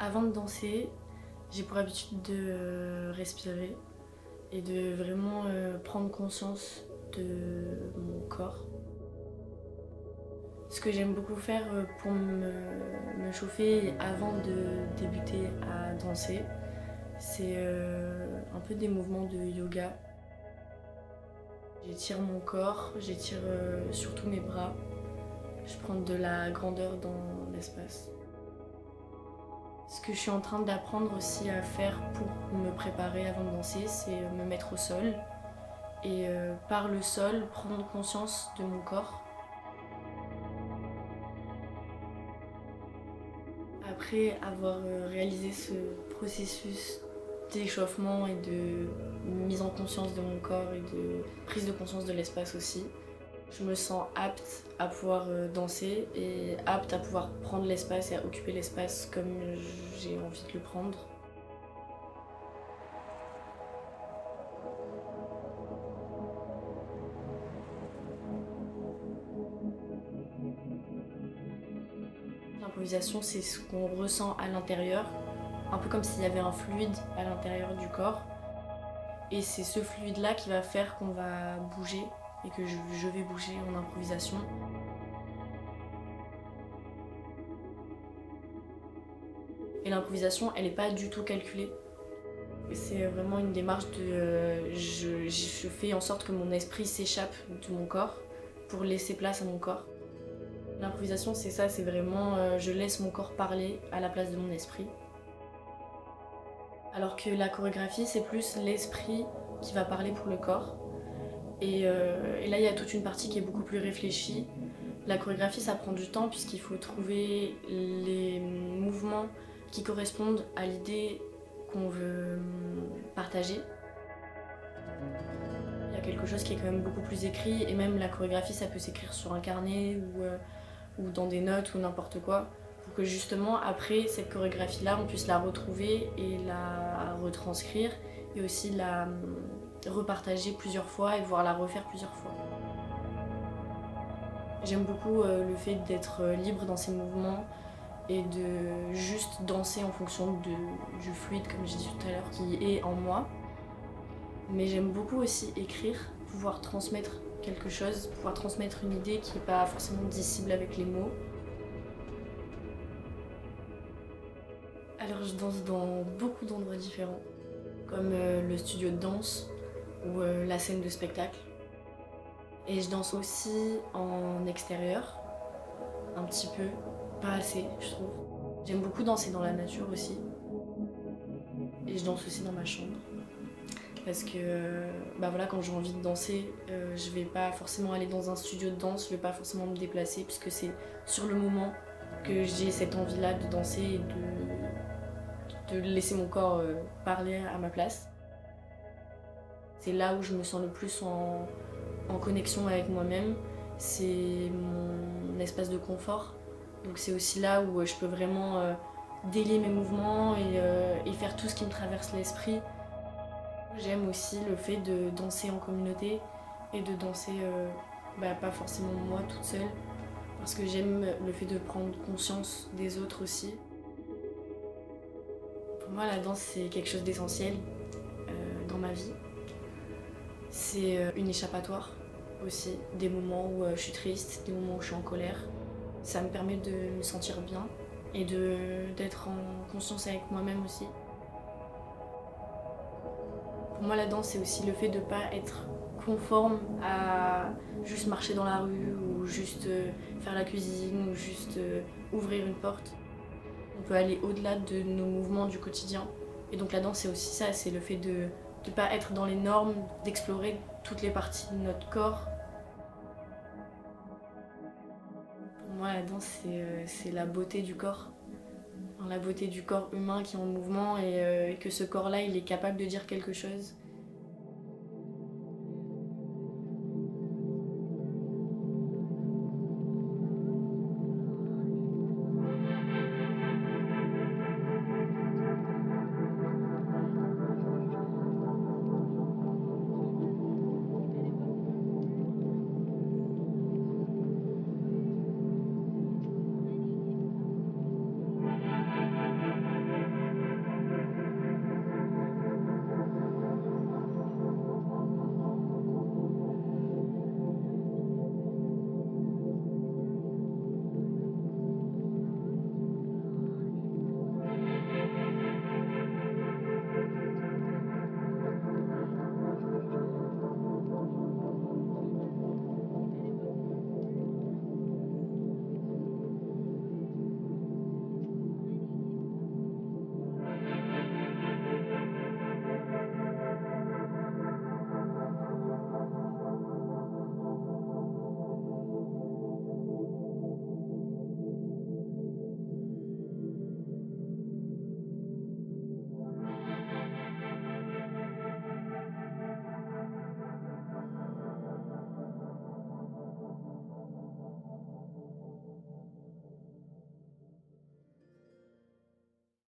Avant de danser, j'ai pour habitude de respirer et de vraiment prendre conscience de mon corps. Ce que j'aime beaucoup faire pour me chauffer avant de débuter à danser, c'est un peu des mouvements de yoga. J'étire mon corps, j'étire surtout mes bras. Je prends de la grandeur dans l'espace. Ce que je suis en train d'apprendre aussi à faire pour me préparer avant de danser, c'est me mettre au sol et par le sol prendre conscience de mon corps. Après avoir réalisé ce processus d'échauffement et de mise en conscience de mon corps et de prise de conscience de l'espace aussi, je me sens apte à pouvoir danser et apte à pouvoir prendre l'espace et à occuper l'espace comme j'ai envie de le prendre. L'improvisation, c'est ce qu'on ressent à l'intérieur, un peu comme s'il y avait un fluide à l'intérieur du corps. Et c'est ce fluide-là qui va faire qu'on va bouger et que je vais bouger en improvisation. Et l'improvisation, elle n'est pas du tout calculée. C'est vraiment une démarche de je fais en sorte que mon esprit s'échappe de mon corps pour laisser place à mon corps. L'improvisation, c'est ça, c'est vraiment je laisse mon corps parler à la place de mon esprit. Alors que la chorégraphie, c'est plus l'esprit qui va parler pour le corps. Et là, il y a toute une partie qui est beaucoup plus réfléchie. La chorégraphie, ça prend du temps puisqu'il faut trouver les mouvements qui correspondent à l'idée qu'on veut partager. Il y a quelque chose qui est quand même beaucoup plus écrit et même la chorégraphie, ça peut s'écrire sur un carnet ou dans des notes ou n'importe quoi pour que justement après cette chorégraphie-là, on puisse la retrouver et la retranscrire et aussi la repartager plusieurs fois et pouvoir la refaire plusieurs fois. J'aime beaucoup le fait d'être libre dans ses mouvements et de juste danser en fonction du fluide, comme j'ai dit tout à l'heure, qui est en moi. Mais j'aime beaucoup aussi écrire, pouvoir transmettre quelque chose, pouvoir transmettre une idée qui n'est pas forcément dissible avec les mots. Alors je danse dans beaucoup d'endroits différents, comme le studio de danse ou la scène de spectacle. Et je danse aussi en extérieur, un petit peu, pas assez je trouve. J'aime beaucoup danser dans la nature aussi. Et je danse aussi dans ma chambre. Parce que bah voilà, quand j'ai envie de danser, je vais pas forcément aller dans un studio de danse, je vais pas forcément me déplacer puisque c'est sur le moment que j'ai cette envie-là de danser et de laisser mon corps parler à ma place. C'est là où je me sens le plus en connexion avec moi-même, c'est mon espace de confort. Donc c'est aussi là où je peux vraiment délier mes mouvements et faire tout ce qui me traverse l'esprit. J'aime aussi le fait de danser en communauté et de danser pas forcément moi toute seule parce que j'aime le fait de prendre conscience des autres aussi. Pour moi la danse c'est quelque chose d'essentiel dans ma vie. C'est une échappatoire aussi, des moments où je suis triste, des moments où je suis en colère. Ça me permet de me sentir bien et d'être en conscience avec moi-même aussi. Pour moi, la danse, c'est aussi le fait de ne pas être conforme à juste marcher dans la rue ou juste faire la cuisine ou juste ouvrir une porte. On peut aller au-delà de nos mouvements du quotidien. Et donc la danse, c'est aussi ça, c'est le fait de ne pas être dans les normes, d'explorer toutes les parties de notre corps. Pour moi, la danse, c'est la beauté du corps. La beauté du corps humain qui est en mouvement et que ce corps-là, il est capable de dire quelque chose.